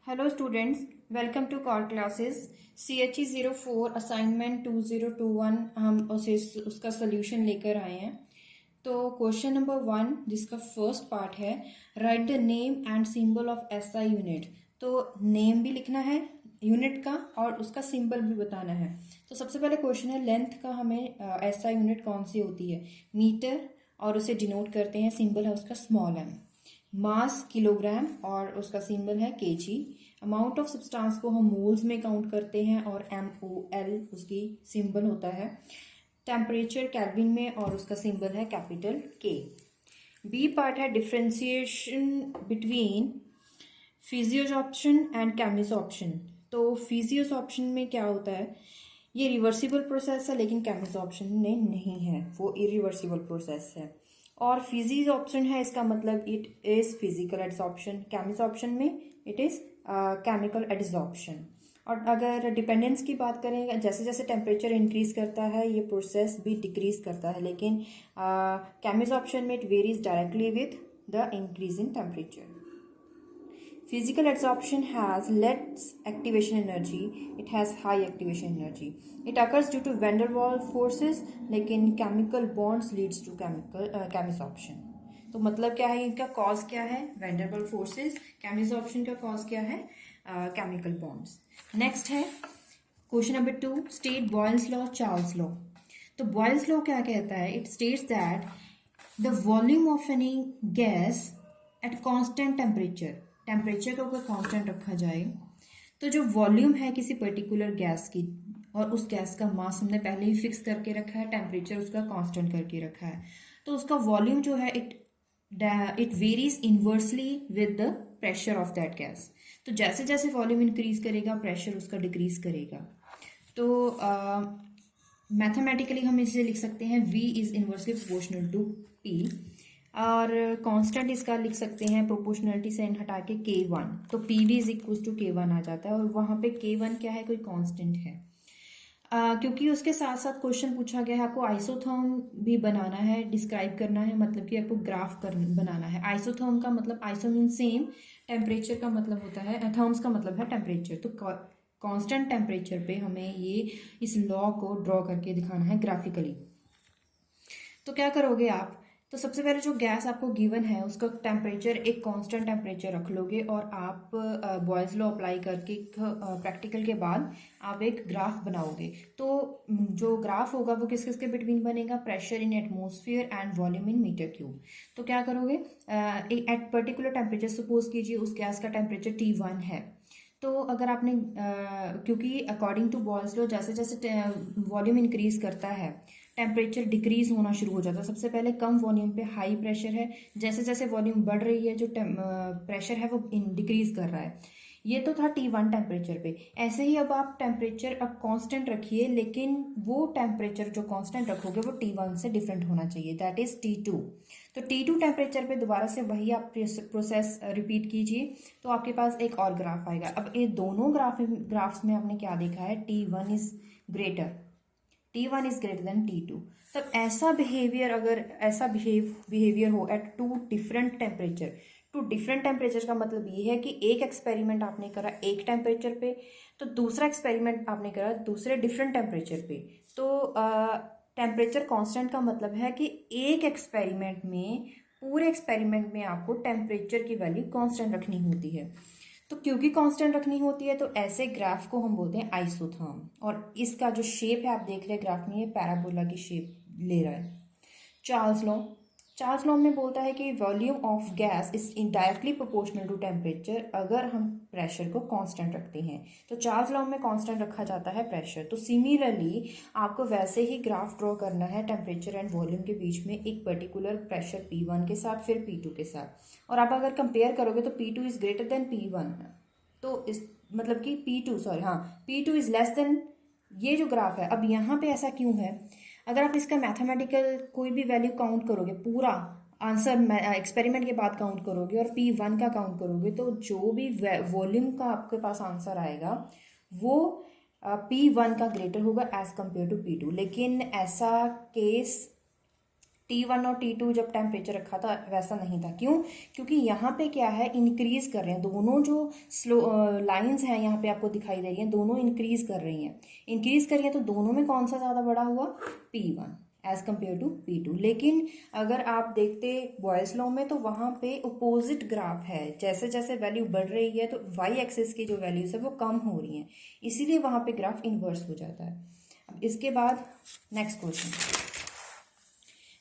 Hello students, welcome to core classes. CHE 04 assignment 2021 हम उसका solution लेकर आए हैं। तो क्वेश्चन नंबर 1 जिसका फर्स्ट पार्ट है, right the name and symbol of SI unit. तो नेम भी लिखना है यूनिट का और उसका सिंबल भी बताना है। तो सबसे पहले क्वेश्चन है, लेंथ का हमें SI यूनिट कौन सी होती है? मीटर, और उसे डिनोट करते हैं, सिंबल है उसका स्मॉल m। मास किलोग्राम और उसका सिंबल है केजी। अमाउंट ऑफ सब्सटेंस को हम मोल्स में काउंट करते हैं और MOL उसकी सिंबल होता है। टेम्परेचर केल्विन में और उसका सिंबल है कैपिटल K। बी पार्ट है डिफ्रेंसिएशन बिटवीन फिजियोसॉर्प्शन एंड केमिसॉर्प्शन। तो फिजियोसॉर्प्शन में क्या होता है? ये रिवर्सिबल प्रोसेस है, लेकिन केमिसॉर्प्शन में नहीं है, वो इरिवर्सिबल प्रोसेस है। और फिजियोसॉर्प्शन है, इसका मतलब it is physical adsorption. Chemisorption में इट इज केमिकल एड्सॉर्प्शन। और अगर डिपेंडेंस की बात करें, जैसे जैसे टेम्परेचर इंक्रीज करता है ये प्रोसेस भी डिक्रीज करता है, लेकिन केमिसॉर्प्शन में it varies directly with the increase in temperature. Physical adsorption has less activation energy, it has high activation energy. It occurs due to van der Waals forces, लेकिन chemical bonds leads to chemisorption। तो मतलब क्या है, इनका cause क्या है? van der Waals forces। Chemisorption का cause क्या है? Chemical bonds. नेक्स्ट है question number 2, state Boyle's law, Charles law. तो बॉयल्स लॉ क्या कहता है? It states that the volume of any gas at constant temperature को अगर कांस्टेंट रखा जाए तो जो वॉल्यूम है किसी पर्टिकुलर गैस की, और उस गैस का मास हमने पहले ही फिक्स करके रखा है, टेम्परेचर उसका कांस्टेंट करके रखा है, तो उसका वॉल्यूम जो है it varies inversely with the pressure of that gas. तो जैसे जैसे वॉल्यूम इंक्रीज करेगा प्रेशर उसका डिक्रीज करेगा। तो मैथमेटिकली हम इसे लिख सकते हैं V is inversely proportional to P, और कांस्टेंट इसका लिख सकते हैं प्रोपोर्शनलिटी साइन हटा के K1। तो PV is equal to K1 आ जाता है, और वहाँ पे K1 क्या है? कोई कांस्टेंट है। क्योंकि उसके साथ साथ क्वेश्चन पूछा गया है, आपको आइसोथर्म भी बनाना है, डिस्क्राइब करना है, मतलब कि आपको ग्राफ बनाना है। आइसोथर्म का मतलब, आइसो मीन सेम, टेम्परेचर का मतलब होता है, थर्म्स का मतलब है टेम्परेचर। तो कांस्टेंट टेम्परेचर पे हमें ये इस लॉ को ड्रॉ करके दिखाना है ग्राफिकली। तो क्या करोगे आप? तो सबसे पहले जो गैस आपको गिवन है उसका टेम्परेचर एक कांस्टेंट टेम्परेचर रख लोगे, और आप बॉयल्स लॉ अप्लाई करके प्रैक्टिकल के बाद आप एक ग्राफ बनाओगे। तो जो ग्राफ होगा वो किस किस के बिटवीन बनेगा? Pressure in atmosphere and volume in metre cube. तो क्या करोगे, एट पर्टिकुलर टेम्परेचर, सपोज कीजिए उस गैस का टेम्परेचर T1 है। तो अगर आपने क्योंकि अकॉर्डिंग टू बॉयल्स लॉ जैसे जैसे वॉल्यूम इंक्रीज करता है टेम्परेचर डिक्रीज होना शुरू हो जाता है। सबसे पहले कम वॉल्यूम पे हाई प्रेशर है, जैसे जैसे वॉल्यूम बढ़ रही है जो प्रेशर है वो डिक्रीज कर रहा है। ये तो था T1 टेम्परेचर पे। ऐसे ही अब आप टेम्परेचर अब कांस्टेंट रखिए, लेकिन वो टेम्परेचर जो कांस्टेंट रखोगे वो T1 से डिफरेंट होना चाहिए, दैट इज T2। तो T2 टेम्परेचर पे दोबारा से वही आप प्रोसेस रिपीट कीजिए, तो आपके पास एक और ग्राफ आएगा। अब ये दोनों ग्राफ्स में आपने क्या देखा है? T1 is greater, T1 is greater than T2। तब ऐसा बिहेवियर, अगर ऐसा बिहेवियर हो at two different temperature, two different temperature का मतलब ये है कि एक एक्सपेरिमेंट आपने करा एक टेम्परेचर पे, तो दूसरा एक्सपेरिमेंट आपने करा दूसरे डिफरेंट टेम्परेचर पे। तो टेम्परेचर कांस्टेंट का मतलब है कि एक एक्सपेरिमेंट में, पूरे एक्सपेरिमेंट में आपको टेम्परेचर की वैल्यू कांस्टेंट रखनी होती है। तो क्योंकि कांस्टेंट रखनी होती है तो ऐसे ग्राफ को हम बोलते हैं आइसोथर्म। और इसका जो शेप है आप देख रहे हैं ग्राफ में, ये पैराबोला की शेप ले रहा है। चार्ल्स लॉ में बोलता है कि volume of gas is indirectly proportional to temperature अगर हम प्रेशर को कांस्टेंट रखते हैं। तो चार्ल्स लॉ में कांस्टेंट रखा जाता है प्रेशर। तो सिमिलरली आपको वैसे ही ग्राफ ड्रॉ करना है टेम्परेचर एंड वॉल्यूम के बीच में, एक पर्टिकुलर प्रेशर P1 के साथ, फिर P2 के साथ। और आप अगर कंपेयर करोगे तो P2 is greater then P1, तो इस मतलब कि P2 इज लेस देन ये जो ग्राफ है। अब यहाँ पे ऐसा क्यों है? अगर आप इसका मैथमेटिकल कोई भी वैल्यू काउंट करोगे, पूरा आंसर एक्सपेरिमेंट के बाद काउंट करोगे और P1 का काउंट करोगे, तो जो भी वॉल्यूम का आपके पास आंसर आएगा वो P1 का ग्रेटर होगा एज कंपेयर टू P2। लेकिन ऐसा केस T1 और T2 जब टेम्परेचर रखा था वैसा नहीं था। क्यों? क्योंकि यहाँ पे क्या है, इंक्रीज कर रहे हैं दोनों जो स्लो लाइंस हैं यहाँ पे आपको दिखाई दे रही हैं, दोनों इंक्रीज कर रही हैं। इंक्रीज कर रही हैं तो दोनों में कौन सा ज़्यादा बड़ा हुआ? P1 as compare to P2। लेकिन अगर आप देखते बॉयल्स लॉ में तो वहाँ पे अपोजिट ग्राफ है, जैसे जैसे वैल्यू बढ़ रही है तो वाई एक्सिस की जो वैल्यूज है वो कम हो रही हैं, इसीलिए वहाँ पे ग्राफ इन्वर्स हो जाता है। अब इसके बाद नेक्स्ट क्वेश्चन,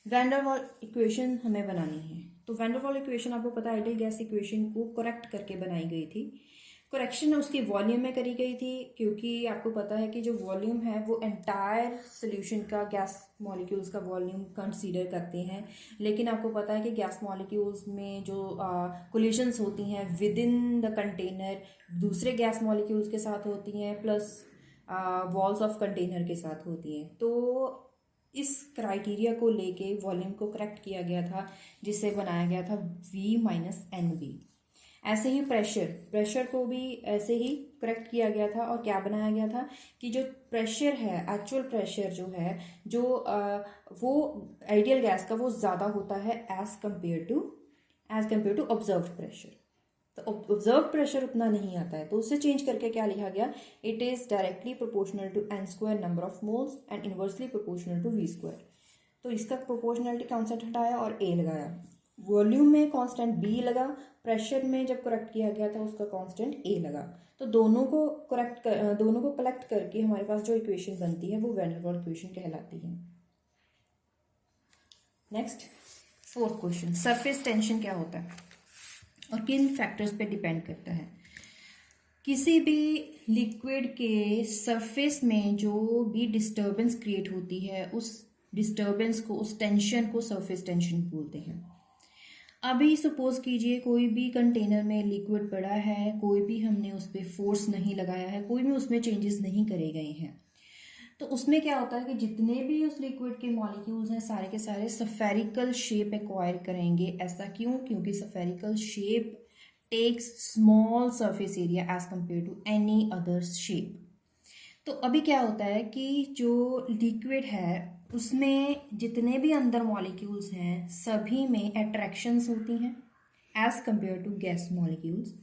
वैन डर वाल इक्वेशन हमें बनानी है। तो वैन डर वाल इक्वेशन आपको पता है आइडियल गैस इक्वेशन को करेक्ट करके बनाई गई थी। करेक्शन उसकी वॉल्यूम में करी गई थी, क्योंकि आपको पता है कि जो वॉल्यूम है वो एंटायर सोल्यूशन का गैस मॉलिक्यूल्स का वॉल्यूम कंसीडर करते हैं। लेकिन आपको पता है कि गैस मॉलिक्यूल्स में जो कोलिशंस होती हैं विद इन द कंटेनर दूसरे गैस मॉलिक्यूल्स के साथ होती हैं, प्लस वॉल्स ऑफ कंटेनर के साथ होती हैं। तो इस क्राइटेरिया को लेके वॉल्यूम को करेक्ट किया गया था, जिससे बनाया गया था V-NV। ऐसे ही प्रेशर को भी ऐसे ही करेक्ट किया गया था, और क्या बनाया गया था कि जो प्रेशर है, एक्चुअल प्रेशर जो है, जो वो आइडियल गैस का वो ज़्यादा होता है as compare to observed pressure. तो ऑब्जर्व प्रेशर उतना नहीं आता है, तो उससे चेंज करके क्या लिखा गया, it is directly proportional to n² number of moles and inversely proportional to V²। तो इसका प्रोपोर्शनलिटी कांस्टेंट हटाया और A लगाया, वॉल्यूम में कांस्टेंट B लगा, प्रेशर में जब करेक्ट किया गया था उसका कांस्टेंट A लगा। तो दोनों को कलेक्ट करके हमारे पास जो इक्वेशन बनती है वो वैन डर वाल इक्वेशन कहलाती है। Next 4th question, surface tension क्या होता है और किन फैक्टर्स पे डिपेंड करता है? किसी भी लिक्विड के सरफेस में जो भी डिस्टर्बेंस क्रिएट होती है, उस डिस्टर्बेंस को, उस टेंशन को सरफेस टेंशन बोलते हैं। अभी सपोज कीजिए कोई भी कंटेनर में लिक्विड पड़ा है, कोई भी हमने उस पर फोर्स नहीं लगाया है, कोई भी उसमें चेंजेस नहीं करे गए हैं, तो उसमें क्या होता है कि जितने भी उस लिक्विड के मॉलिक्यूल्स हैं सारे के सारे सफेरिकल शेप एक्वायर करेंगे। ऐसा क्यों? क्योंकि spherical shape takes small surface area as compare to any other shape. तो अभी क्या होता है कि जो लिक्विड है उसमें जितने भी अंदर मॉलिक्यूल्स हैं सभी में अट्रैक्शंस होती हैं as compare to gas molecules.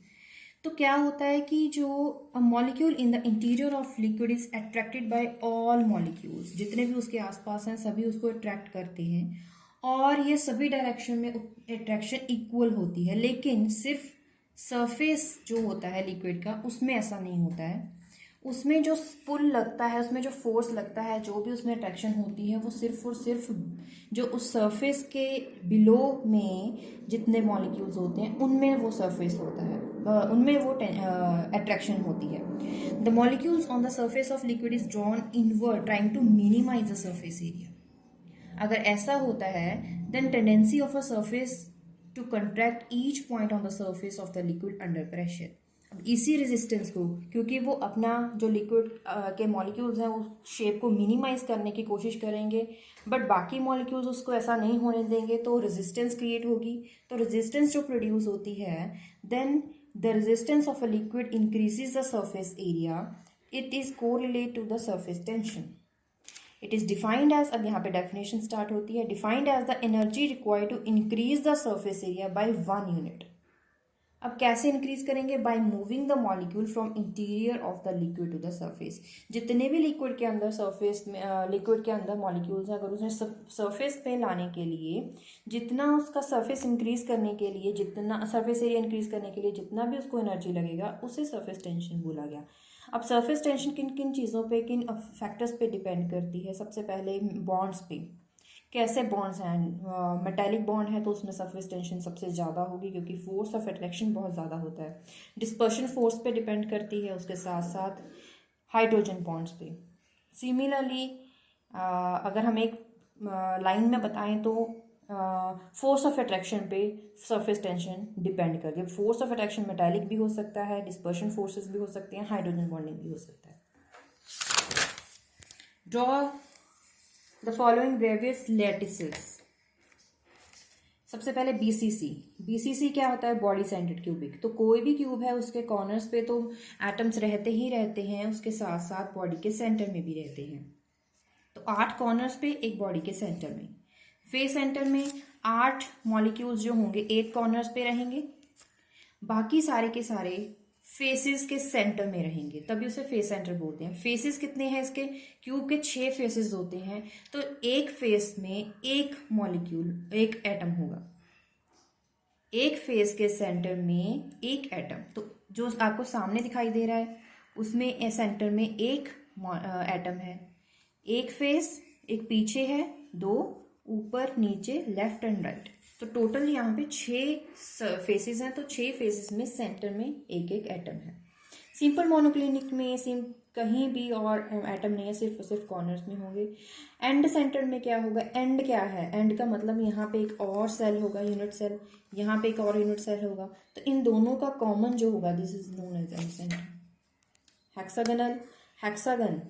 तो क्या होता है कि जो molecule in the interior of liquid is attracted by all molecules, जितने भी उसके आसपास हैं सभी उसको अट्रैक्ट करते हैं, और ये सभी डायरेक्शन में अट्रैक्शन इक्वल होती है। लेकिन सिर्फ सरफेस जो होता है लिक्विड का उसमें ऐसा नहीं होता है, उसमें जो पुल लगता है, उसमें जो फोर्स लगता है, जो भी उसमें अट्रैक्शन होती है वो सिर्फ और सिर्फ जो उस सरफेस के बिलो में जितने मॉलिक्यूल्स होते हैं उनमें वो सरफेस होता है, उनमें वो अट्रैक्शन होती है। The molecules on the surface of liquid is drawn inward trying to minimise the surface area. अगर ऐसा होता है then tendency of a surface to contract each point on the surface of the liquid under pressure. अब इसी resistance को, क्योंकि वो अपना जो लिक्विड के मॉलिक्यूल्स हैं उस शेप को मिनिमाइज करने की कोशिश करेंगे, बट बाकी मॉलिक्यूल्स उसको ऐसा नहीं होने देंगे, तो रेजिस्टेंस क्रिएट होगी। तो रेजिस्टेंस जो प्रोड्यूस होती है, then the resistance of a liquid increases the surface area, it is correlate to the surface tension. It is defined as, अब यहाँ पे डेफिनेशन स्टार्ट होती है, defined as the energy required to increase the surface area by 1 unit. अब कैसे increase करेंगे? By moving the molecule from interior of the liquid to the surface. जितने भी लिक्विड के अंदर सरफेस में लिक्विड के अंदर मॉलिक्यूल्स हैं, अगर उसे सरफेस पे लाने के लिए, जितना उसका सरफेस इंक्रीज करने के लिए, जितना सरफेस एरिया इंक्रीज करने के लिए जितना भी उसको एनर्जी लगेगा, उसे सरफेस टेंशन बोला गया। अब सरफेस टेंशन किन किन चीज़ों पे, किन फैक्टर्स पे डिपेंड करती है? सबसे पहले बॉन्ड्स पे। कैसे बॉन्ड्स हैं? मेटालिक बॉन्ड है तो उसमें सरफेस टेंशन सबसे ज़्यादा होगी, क्योंकि फोर्स ऑफ अट्रैक्शन बहुत ज़्यादा होता है। डिस्पर्शन फोर्स पे डिपेंड करती है, उसके साथ साथ हाइड्रोजन बॉन्ड्स पे। सिमिलरली अगर हम एक लाइन में बताएं तो फोर्स ऑफ अट्रैक्शन पे सरफेस टेंशन डिपेंड करती है। फोर्स ऑफ अट्रैक्शन मेटालिक भी हो सकता है, डिस्पर्शन फोर्सेस भी हो सकते हैं, हाइड्रोजन बॉन्डिंग भी हो सकता है। Draw the following Bravais lattices. सबसे पहले बीसीसी क्या होता है? Body centred cubic. तो कोई भी क्यूब है उसके कॉर्नर्स पे तो एटम्स रहते ही रहते हैं, उसके साथ साथ बॉडी के सेंटर में भी रहते हैं। तो 8 कॉर्नर्स पे एक बॉडी के सेंटर में। फेस सेंटर में 8 मॉलिक्यूल्स जो होंगे 8 कॉर्नर्स पे रहेंगे, बाकी सारे के सारे फेसेस के सेंटर में रहेंगे, तभी उसे फेस सेंटर बोलते हैं। फेसेस कितने हैं इसके? क्यूब के 6 फेसेस होते हैं, तो एक फेस में एक मॉलिक्यूल, एक एटम होगा, एक फेस के सेंटर में एक एटम। तो जो आपको सामने दिखाई दे रहा है उसमें सेंटर में एक एटम है, एक फेस, एक पीछे है, 2 ऊपर नीचे लेफ्ट एंड राइट, तो टोटल यहाँ पे 6 फेसेस हैं, तो 6 फेसेस में सेंटर में एक एक एटम है। सिंपल मोनोक्लिनिक में कहीं भी और एटम नहीं है, सिर्फ और सिर्फ कॉर्नर्स में होंगे। एंड सेंटर में क्या होगा? एंड क्या है? एंड का मतलब यहाँ पे एक और सेल होगा, यूनिट सेल, यहाँ पे एक और यूनिट सेल होगा, तो इन दोनों का कॉमन जो होगा, this is known as end centre. Hexagonal, hexagon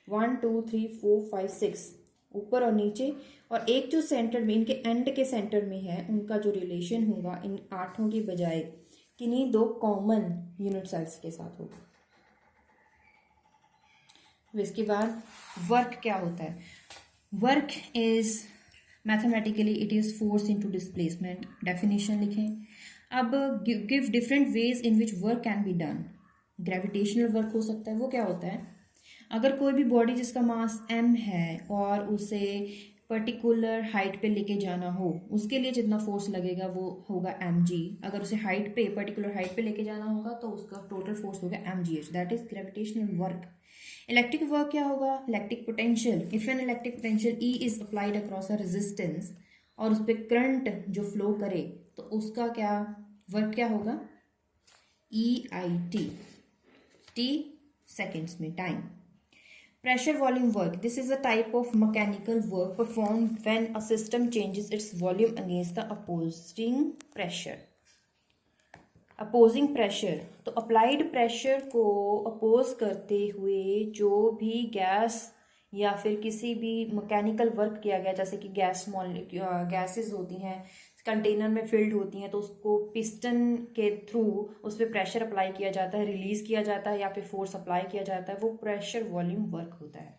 1 2 3 4 5 6 ऊपर और नीचे, और एक जो सेंटर में, इनके एंड के सेंटर में है, उनका जो रिलेशन होगा इन 8 की बजाय किन्हीं 2 कॉमन यूनिट सेल्स के साथ होगा। इसके बाद वर्क क्या होता है? Work is mathematically it is force into displacement. Definition लिखें। अब give different ways in which work can be done. Gravitational work हो सकता है, वो क्या होता है? अगर कोई भी बॉडी जिसका मास m है और उसे पर्टिकुलर हाइट पे लेके जाना हो, उसके लिए जितना फोर्स लगेगा वो होगा mg। अगर उसे हाइट पे, पर्टिकुलर हाइट पे लेके जाना होगा तो उसका टोटल फोर्स होगा mgh, that is gravitational work. Electric work क्या होगा? Electric potential. If an electric potential E is applied across a resistance और उस पर करंट जो फ्लो करे तो उसका क्या वर्क क्या होगा? EIT, T सेकेंड्स में, time. Pressure volume work. This is a type of mechanical work performed when a system changes its volume against the opposing pressure. Opposing pressure. तो applied pressure को oppose करते हुए जो भी gas या फिर किसी भी मैकेनिकल वर्क किया गया, जैसे कि गैसेस होती हैं कंटेनर में फिल्ड होती हैं, तो उसको पिस्टन के थ्रू उस पर प्रेशर अप्लाई किया जाता है, रिलीज किया जाता है या फिर फोर्स अप्लाई किया जाता है, वो प्रेशर वॉल्यूम वर्क होता है।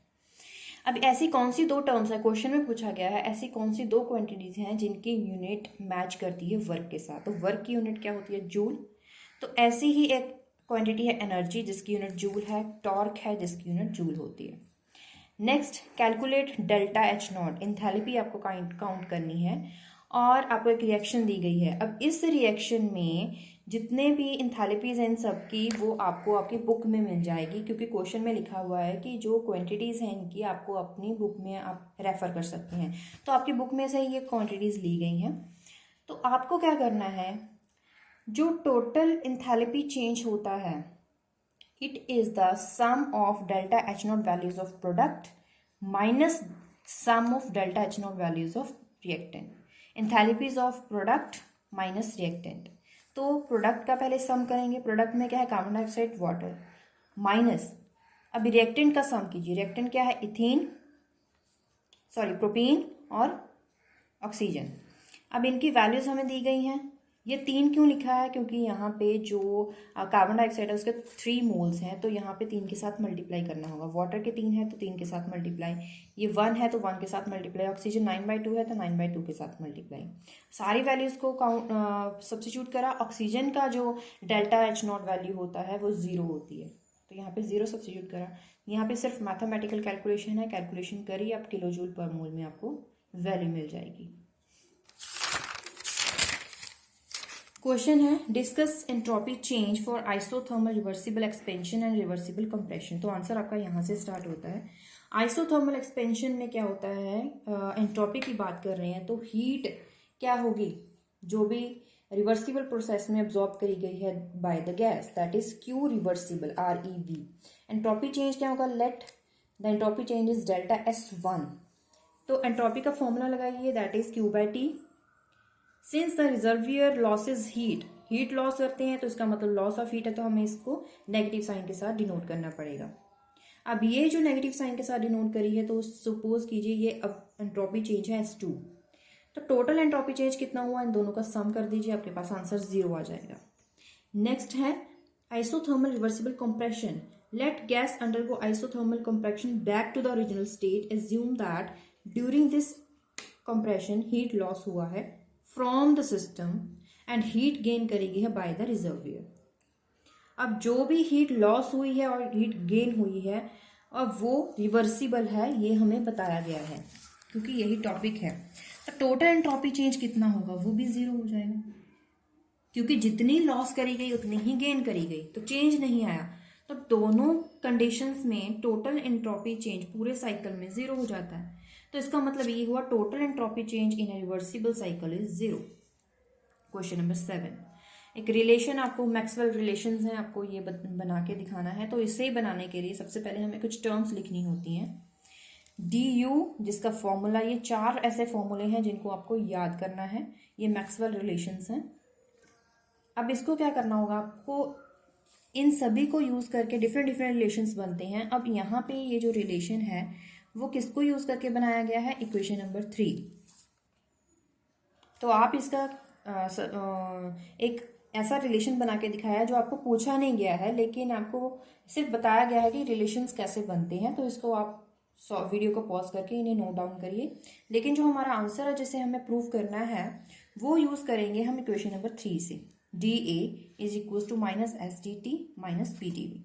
अब ऐसी कौन सी 2 टर्म्स है, क्वेश्चन में पूछा गया है, ऐसी कौन सी 2 क्वांटिटीज हैं जिनकी यूनिट मैच करती है वर्क के साथ? तो वर्क की यूनिट क्या होती है? जूल। तो ऐसी ही एक क्वांटिटी है एनर्जी जिसकी यूनिट जूल है, टॉर्क है जिसकी यूनिट जूल होती है। Next, calculate delta H not. Enthalpy आपको काउंट करनी है और आपको एक रिएक्शन दी गई है। अब इस रिएक्शन में जितने भी इंथैल्पीज हैं सब की, वो आपको आपकी बुक में मिल जाएगी, क्योंकि क्वेश्चन में लिखा हुआ है कि जो क्वांटिटीज़ हैं इनकी आपको अपनी बुक में आप रेफर कर सकते हैं। तो आपकी बुक में से ये क्वांटिटीज़ ली गई हैं। तो आपको क्या करना है, जो टोटल इंथैल्पी चेंज होता है, it is the sum of delta H not values of product minus sum of delta H not values of reactant. Enthalpies of product minus reactant. तो प्रोडक्ट का पहले सम करेंगे, प्रोडक्ट में क्या है? Carbon dioxide, water, minus अब reactant का sum कीजिए। रिएक्टेंट क्या है? प्रोपीन और ऑक्सीजन। अब इनकी वैल्यूज हमें दी गई हैं। ये 3 क्यों लिखा है? क्योंकि यहाँ पे जो कार्बन डाइऑक्साइड है उसके 3 मोल्स हैं, तो यहाँ पे 3 के साथ मल्टीप्लाई करना होगा। वाटर के 3 है तो 3 के साथ मल्टीप्लाई, ये 1 है तो 1 के साथ मल्टीप्लाई, ऑक्सीजन 9/2 है तो 9/2 के साथ मल्टीप्लाई। सारी वैल्यूज को सब्स्टिट्यूट करा। ऑक्सीजन का जो डेल्टा H नॉट वैल्यू होता है वो 0 होती है, तो यहाँ पे 0 सब्स्टिट्यूट करा। यहाँ पे सिर्फ मैथमेटिकल कैलकुलेशन है, कैलकुलेशन करी, आप किलो जूल पर मोल में आपको वैल्यू मिल जाएगी। क्वेश्चन है, discuss entropy change for isothermal reversible expansion and reversible compression. तो आंसर आपका यहाँ से स्टार्ट होता है। आइसोथर्मल एक्सपेंशन में क्या होता है, एंट्रोपी की बात कर रहे हैं, तो हीट क्या होगी जो भी रिवर्सिबल प्रोसेस में अब्जॉर्ब करी गई है by the gas, that is Q reversible, ReV। Entropy change क्या होगा? Let the entropy change is delta S1। तो एंट्रोपी का फॉर्मूला लगाइए, that is Q/T। Since the reservoir losses heat loss करते हैं तो इसका मतलब लॉस ऑफ हीट है, तो हमें इसको नेगेटिव साइन के साथ डिनोट करना पड़ेगा। अब ये जो नेगेटिव साइन के साथ डिनोट करी है, तो सपोज कीजिए ये अब एंट्रोपी चेंज है S2, तो टोटल एंट्रोपी चेंज कितना हुआ, इन दोनों का सम कर दीजिए, आपके पास आंसर 0 आ जाएगा। नेक्स्ट है isothermal reversible compression. Let gas undergo isothermal compression back to the original state, assume that during this compression heat loss हुआ है from the system and heat gain करेगी है बाय द रिजर्वियर। अब जो भी heat loss हुई है और हीट गेन हुई है अब वो रिवर्सिबल है, ये हमें बताया गया है क्योंकि यही टॉपिक है। तो टोटल एंट्रोपी चेंज कितना होगा, वो भी जीरो हो जाएगा क्योंकि जितनी लॉस करी गई उतनी ही गेन करी गई, तो चेंज नहीं आया। तो दोनों कंडीशंस में टोटल एंट्रोपी चेंज पूरे साइकिल में जीरो हो जाता है। तो इसका मतलब ये हुआ total entropy change in A reversible cycle is zero. Question number 7, एक रिलेशन आपको मैक्सवेल रिलेशंस हैं, आपको ये बना के दिखाना है। तो इसे बनाने के लिए सबसे पहले हमें कुछ टर्म्स लिखनी होती हैं। डी यू जिसका फॉर्मूला, ये 4 ऐसे फॉर्मूले हैं जिनको आपको याद करना है, ये मैक्सवेल रिलेशंस हैं। अब इसको क्या करना होगा, आपको इन सभी को यूज करके डिफरेंट डिफरेंट रिलेशंस बनते हैं। अब यहाँ पे ये जो रिलेशन है वो किसको यूज करके बनाया गया है, इक्वेशन नंबर 3। तो आप इसका एक ऐसा रिलेशन बना के दिखाया है जो आपको पूछा नहीं गया है, लेकिन आपको सिर्फ बताया गया है कि रिलेशंस कैसे बनते हैं। तो इसको आप वीडियो को पॉज करके इन्हें नोट डाउन करिए। लेकिन जो हमारा आंसर है जिसे हमें प्रूव करना है वो यूज करेंगे हम इक्वेशन नंबर 3 से। D A is equal to minus S D T minus P T V.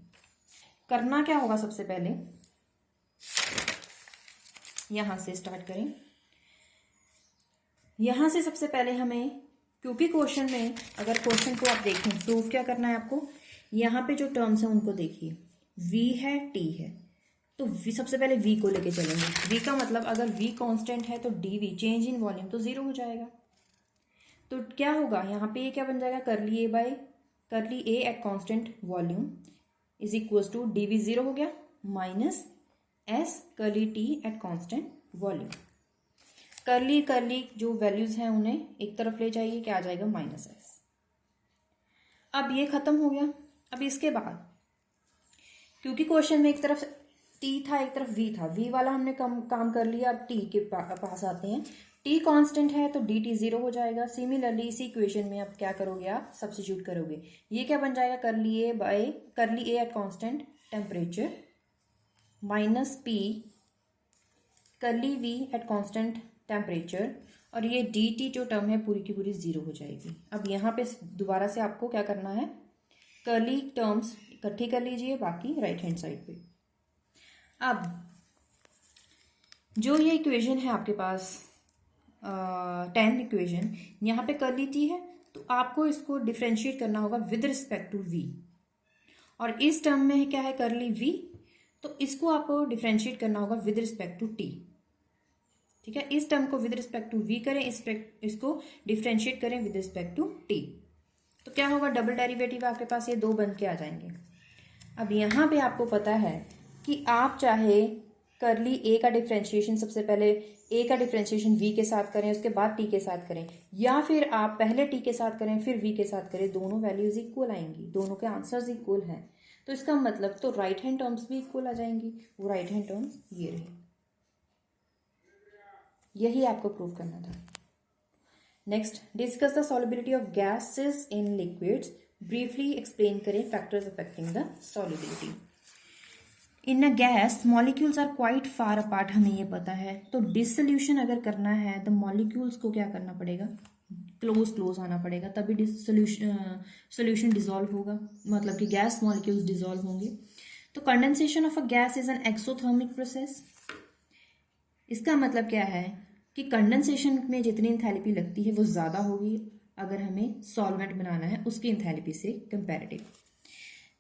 करना क्या होगा, सबसे पहले यहां से स्टार्ट करें। यहां से सबसे पहले हमें, क्योंकि क्वेश्चन में अगर क्वेश्चन को आप देखें, प्रूफ क्या करना है आपको, यहाँ पे जो टर्म्स हैं उनको देखिए, v है t है, तो v सबसे पहले v को लेके चलेंगे। v का मतलब अगर v कांस्टेंट है तो dv चेंज इन वॉल्यूम तो जीरो हो जाएगा। तो क्या होगा यहाँ पे, ये क्या बन जाएगा, करली a by curly a at constant volume is equal to dv zero हो गया minus s curly t at constant volume. Curly curly जो वैल्यूज हैं उन्हें एक तरफ ले जाइए, क्या आ जाएगा, माइनस एस। अब ये खत्म हो गया। अब इसके बाद क्योंकि क्वेश्चन में एक तरफ t था एक तरफ v था, v वाला हमने काम कर लिया। अब t के पास आते हैं। t कांस्टेंट है तो dt जीरो हो जाएगा। सिमिलरली इसी इक्वेशन में अब क्या करोगे, आप सब्स्टिट्यूट करोगे। ये क्या बन जाएगा, करली a by curly a at constant temperature minus p curly v at constant temperature, और ये dt जो टर्म है पूरी की पूरी जीरो हो जाएगी। अब यहाँ पे दोबारा से आपको क्या करना है, कर्ली टर्म्स इकट्ठी कर लीजिए बाकी राइट हैंड साइड पे। अब जो ये इक्वेशन है आपके पास 10th इक्वेशन, यहाँ पे कर्ली t है तो आपको इसको डिफ्रेंशिएट करना होगा विद रिस्पेक्ट टू v, और इस टर्म में क्या है, कर्ली v, तो इसको आपको डिफ्रेंशिएट करना होगा विद रिस्पेक्ट टू t। ठीक है, इस टर्म को विद रिस्पेक्ट टू v करें, इसको डिफ्रेंशिएट करें विद रिस्पेक्ट टू t, तो क्या होगा, डबल डेरिवेटिव आपके पास ये दो बन के आ जाएंगे। अब यहाँ पे आपको पता है कि आप चाहे करली ए का डिफ्रेंशिएशन सबसे पहले ए का डिफ्रेंशिएशन v के साथ करें, उसके बाद t के साथ करें, या फिर आप पहले t के साथ करें फिर v के साथ करें, दोनों वैल्यूज इक्वल आएंगी, दोनों के आंसर्स इक्वल हैं। तो इसका मतलब तो राइट हैंड टर्म्स भी इक्वल आ जाएंगी। वो राइट हैंड टर्म्स ये रही, यही आपको प्रूव करना था। Next, discuss the solubility of gases in liquids, briefly explain करें factors affecting the solubility. In a gas molecules are quite far apart, हमें ये पता है। तो डिसोल्यूशन अगर करना है तो मॉलिक्यूल्स को क्या करना पड़ेगा, क्लोज आना पड़ेगा, तभी सोल्यूशन डिसॉल्व होगा, मतलब कि गैस मॉलिक्यूल्स डिसॉल्व होंगे। तो condensation of a gas is an exothermic process. इसका मतलब क्या है कि कंडेंसेशन में जितनी इंथैल्पी लगती है वो ज़्यादा होगी अगर हमें सॉल्वेंट बनाना है उसकी इंथैल्पी से comparative.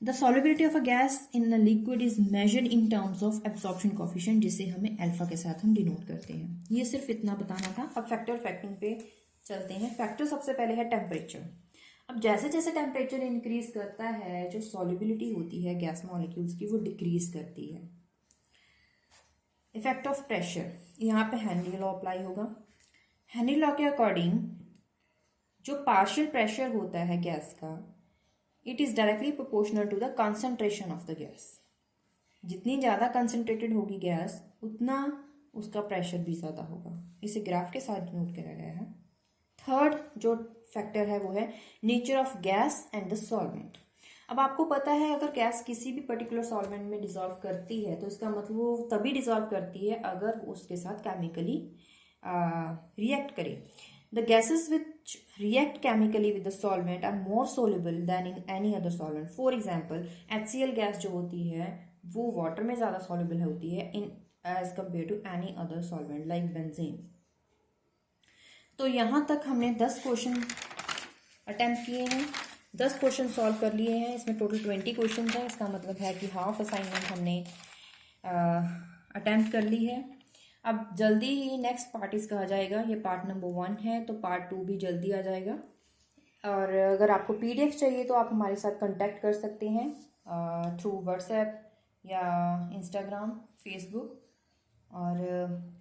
The solubility of a gas in a liquid is measured in terms of absorption coefficient, जिसे हमें अल्फा के साथ हम डिनोट करते हैं। ये सिर्फ इतना बताना था। अब फैक्टर फैक्टिंग पे चलते हैं। फैक्टर सबसे पहले है टेम्परेचर। अब जैसे जैसे टेम्परेचर इंक्रीज करता है जो सॉल्युबिलिटी होती है गैस मॉलिक्यूल्स की वो डिक्रीज करती है। इफेक्ट ऑफ प्रेशर, यहाँ पे हेनरी लॉ अप्लाई होगा। हेनरी लॉ के अकॉर्डिंग जो पार्शियल प्रेशर होता है गैस का, it is directly proportional to the concentration of the gas. जितनी ज़्यादा कंसंट्रेटेड होगी गैस उतना उसका प्रेशर भी ज़्यादा होगा। इसे ग्राफ के साथ नोट करा गया है। थर्ड जो फैक्टर है वो है nature of gas and the solvent. अब आपको पता है अगर गैस किसी भी पर्टिकुलर सॉल्वेंट में डिसॉल्व करती है तो इसका मतलब वो तभी डिसॉल्व करती है अगर उसके साथ केमिकली रिएक्ट करें। The gases which react chemically with the solvent are more soluble than in any other solvent. For example HCl gas जो होती है वो वाटर में ज़्यादा सॉल्युबल होती है in as compare to any other solvent like benzene. तो यहाँ तक हमने 10 क्वेश्चन अटेम्प्ट किए हैं, 10 क्वेश्चन सॉल्व कर लिए हैं। इसमें टोटल 20 क्वेश्चन है। इसका मतलब है कि हाफ असाइनमेंट हमने अटेम्प्ट कर ली है। अब जल्दी ही नेक्स्ट पार्ट इसका आ जाएगा। ये पार्ट नंबर 1 है, तो पार्ट 2 भी जल्दी आ जाएगा। और अगर आपको PDF चाहिए तो आप हमारे साथ कांटेक्ट कर सकते हैं थ्रू व्हाट्सएप या इंस्टाग्राम, फेसबुक। और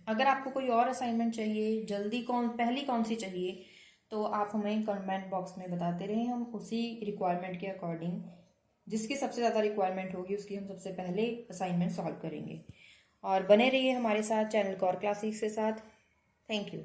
अगर आपको कोई और असाइनमेंट चाहिए, जल्दी पहली कौन सी चाहिए, तो आप हमें कमेंट बॉक्स में बताते रहें। हम उसी रिक्वायरमेंट के अकॉर्डिंग, जिसकी सबसे ज़्यादा रिक्वायरमेंट होगी उसकी हम सबसे पहले असाइनमेंट सॉल्व करेंगे। और बने रहिए हमारे साथ चैनल कॉर क्लासेस के साथ। Thank you.